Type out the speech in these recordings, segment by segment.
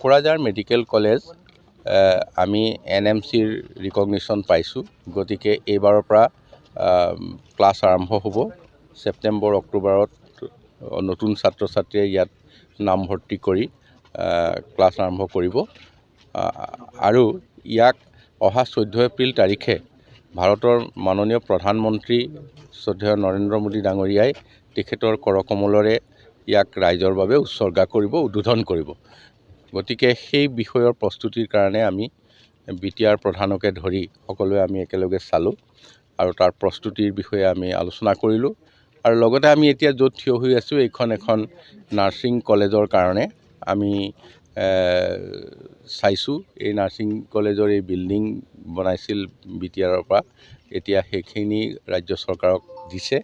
Kokrajhar medical college আমি NMCৰ recognition পাইছোঁ। গতিকে এইবাৰৰ পৰা ক্লাছ আৰম্ভ হ'ব। ছেপ্টেম্বৰ অক্টোবৰত নতুন ছাত্ৰ ছাত্ৰীয়ে ইয়াত নামভৰ্তি কৰি ক্লাছ আৰম্ভ কৰিব আৰু ইয়াক অহা 14 এপ্ৰিল তাৰিখে ভাৰতৰ মাননীয় প্ৰধানমন্ত্ৰী শ্ৰদ্ধেয় নৰেন্দ্ৰ মোদী ডাঙৰীয়াই তেখেতৰ কৰকমলৰে ইয়াক ৰাইজৰ বাবে উৎসৰ্গা কৰিব, উদ্বোধন কৰিব। গতিকে সেই বিষয়ৰ প্ৰস্তুতিৰ কাৰণে আমি বিটিআৰ প্ৰধানকে ধৰি সকলোৱে আমি একেলগে চালোঁ আৰু তাৰ প্ৰস্তুতিৰ বিষয়ে আমি আলোচনা কৰিলোঁ। আৰু লগতে আমি এতিয়া য'ত থিয় হৈ আছোঁ এইখন এখন নাৰ্ছিং কলেজৰ কাৰণে আমি চাইছোঁ। এই নাৰ্ছিং কলেজৰ এই বিল্ডিং বনাইছিল বিটিআৰৰ পৰা, এতিয়া সেইখিনি ৰাজ্য চৰকাৰক দিছে।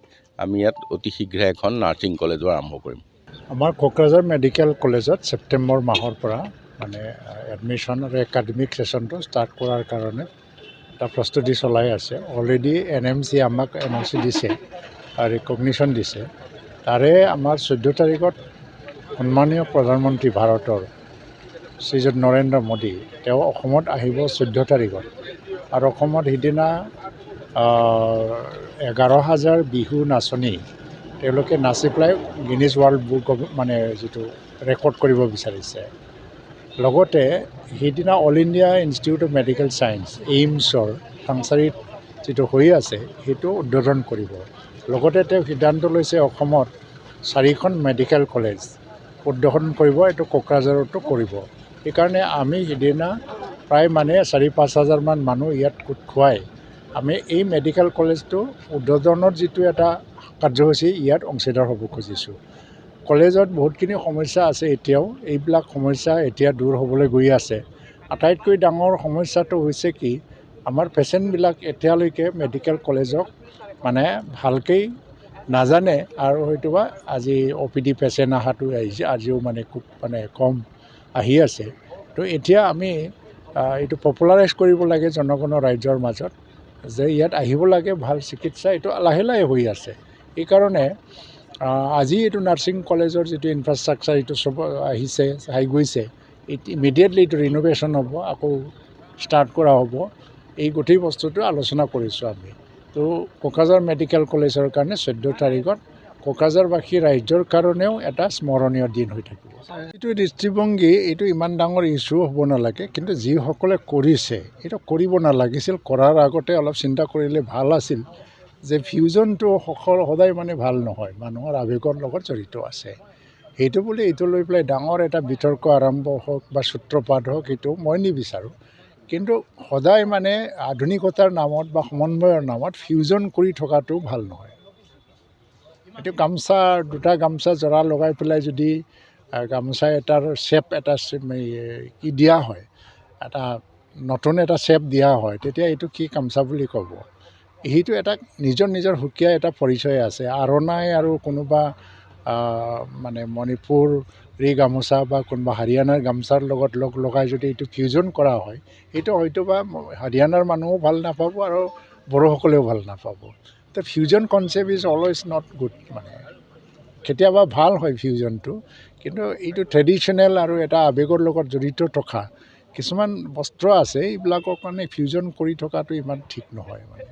আমি ইয়াত অতি শীঘ্ৰে এখন নাৰ্ছিং কলেজো আৰম্ভ কৰিম। আমাৰ কোকৰাঝাৰ মেডিকেল কলেজত ছেপ্টেম্বৰ মাহৰ পৰা মানে এডমিশ্যন আৰু একাডেমিক ছেশ্যনটো ষ্টাৰ্ট কৰাৰ কাৰণে এটা প্ৰস্তুতি চলাই আছে। অলৰেডি NMC আমাক NOC দিছে, ৰিকগনিশ্যন দিছে। তাৰে আমাৰ 14 তাৰিখত সন্মানীয় প্ৰধানমন্ত্ৰী ভাৰতৰ শ্ৰীযুত নৰেন্দ্ৰ মোদী তেওঁ অসমত আহিব 14 তাৰিখত আৰু অসমত সিদিনা 11,000 বিহু নাচনী তেওঁলোকে নাচি পেলাই গিনিজ ৱৰ্ল্ড বুক মানে যিটো ৰেকৰ্ড কৰিব বিচাৰিছে। লগতে সেইদিনা all India institute of medical science এইমছৰ সাংসাৰিক যিটো হৈ আছে সেইটো উদ্বোধন কৰিব। লগতে তেওঁ সিদ্ধান্ত লৈছে অসমত 4খন মেডিকেল কলেজ উদ্বোধন কৰিব, এইটো কোকৰাঝাৰতো কৰিব। সেইকাৰণে আমি সিদিনা প্ৰায় মানে 4-5 হাজাৰমান মানুহ ইয়াত গোট খুৱাই আমি এই মেডিকেল কলেজটো উদ্বোধনৰ যিটো এটা কাৰ্যসূচী ইয়াত অংশীদাৰ হ'ব খুজিছোঁ। কলেজত বহুতখিনি সমস্যা আছে এতিয়াও, এইবিলাক সমস্যা এতিয়া দূৰ হ'বলৈ গৈ আছে। আটাইতকৈ ডাঙৰ সমস্যাটো হৈছে কি, আমাৰ পেচেণ্টবিলাক এতিয়ালৈকে মেডিকেল কলেজক মানে ভালকৈ নাজানে আৰু হয়তোবা আজি OPD পেচেণ্ট অহাটো আজিও মানে খুব মানে কম আহি আছে। তো এতিয়া আমি এইটো পপুলাৰাইজ কৰিব লাগে জনগণৰ ৰাইজৰ মাজত যে ইয়াত আহিব লাগে, ভাল চিকিৎসা এইটো লাহে লাহে হৈ আছে। এইকাৰণে আজি এইটো নাৰ্ছিং কলেজৰ যিটো ইনফ্ৰাষ্ট্ৰাকচাৰ এইটো চব আহিছে আহি গৈছে, ইমিডিয়েটলি এইটো ৰিন'ভেশ্যন হ'ব, আকৌ ষ্টাৰ্ট কৰা হ'ব। এই গোটেই বস্তুটো আলোচনা কৰিছোঁ আমি। তো কোকৰাঝাৰ মেডিকেল কলেজৰ কাৰণে 14 তাৰিখত কোকৰাঝাৰবাসী ৰাইজৰ কাৰণেও এটা স্মৰণীয় দিন হৈ থাকিব। এইটো দৃষ্টিভংগী এইটো ইমান ডাঙৰ ইছ্যু হ'ব নালাগে, কিন্তু যিসকলে কৰিছে এইটো কৰিব নালাগিছিল। কৰাৰ আগতে অলপ চিন্তা কৰিলে ভাল আছিল যে ফিউজনটো সদায় মানে ভাল নহয়, মানুহৰ আৱেগৰ লগত জড়িত আছে। সেইটো বুলি এইটো লৈ পেলাই ডাঙৰ এটা বিতৰ্ক আৰম্ভ হওক বা সূত্ৰপাত হওক সেইটো মই নিবিচাৰোঁ। কিন্তু সদায় মানে আধুনিকতাৰ নামত বা সমন্বয়ৰ নামত ফিউজন কৰি থকাটো ভাল নহয়। এইটো গামোচা দুটা গামোচা জৰা লগাই পেলাই যদি গামোচা এটাৰ শ্বেপ এটা কি দিয়া হয়, এটা নতুন এটা শ্বেপ দিয়া হয়, তেতিয়া এইটো কি গামোচা বুলি ক'ব? সেইটো এটা নিজৰ সুকীয়া এটা পৰিচয় আছে। আৰণাই আৰু কোনোবা মানে মণিপুৰী গামোচা বা কোনোবা হাৰিয়ানাৰ গামোচাৰ লগত লগাই যদি এইটো ফিউজন কৰা হয়, সেইটো হয়তো বা হাৰিয়ানাৰ মানুহো ভাল নাপাব আৰু বড়োসকলেও ভাল নাপাব। তো fusion concept is always not good. মানে কেতিয়াবা ভাল হয় ফিউজনটো, কিন্তু এইটো ট্ৰেডিশ্যনেল আৰু এটা আৱেগৰ লগত জড়িত থকা কিছুমান বস্ত্ৰ আছে, এইবিলাকৰ কাৰণে ফিউজন কৰি থকাটো ইমান ঠিক নহয় মানে।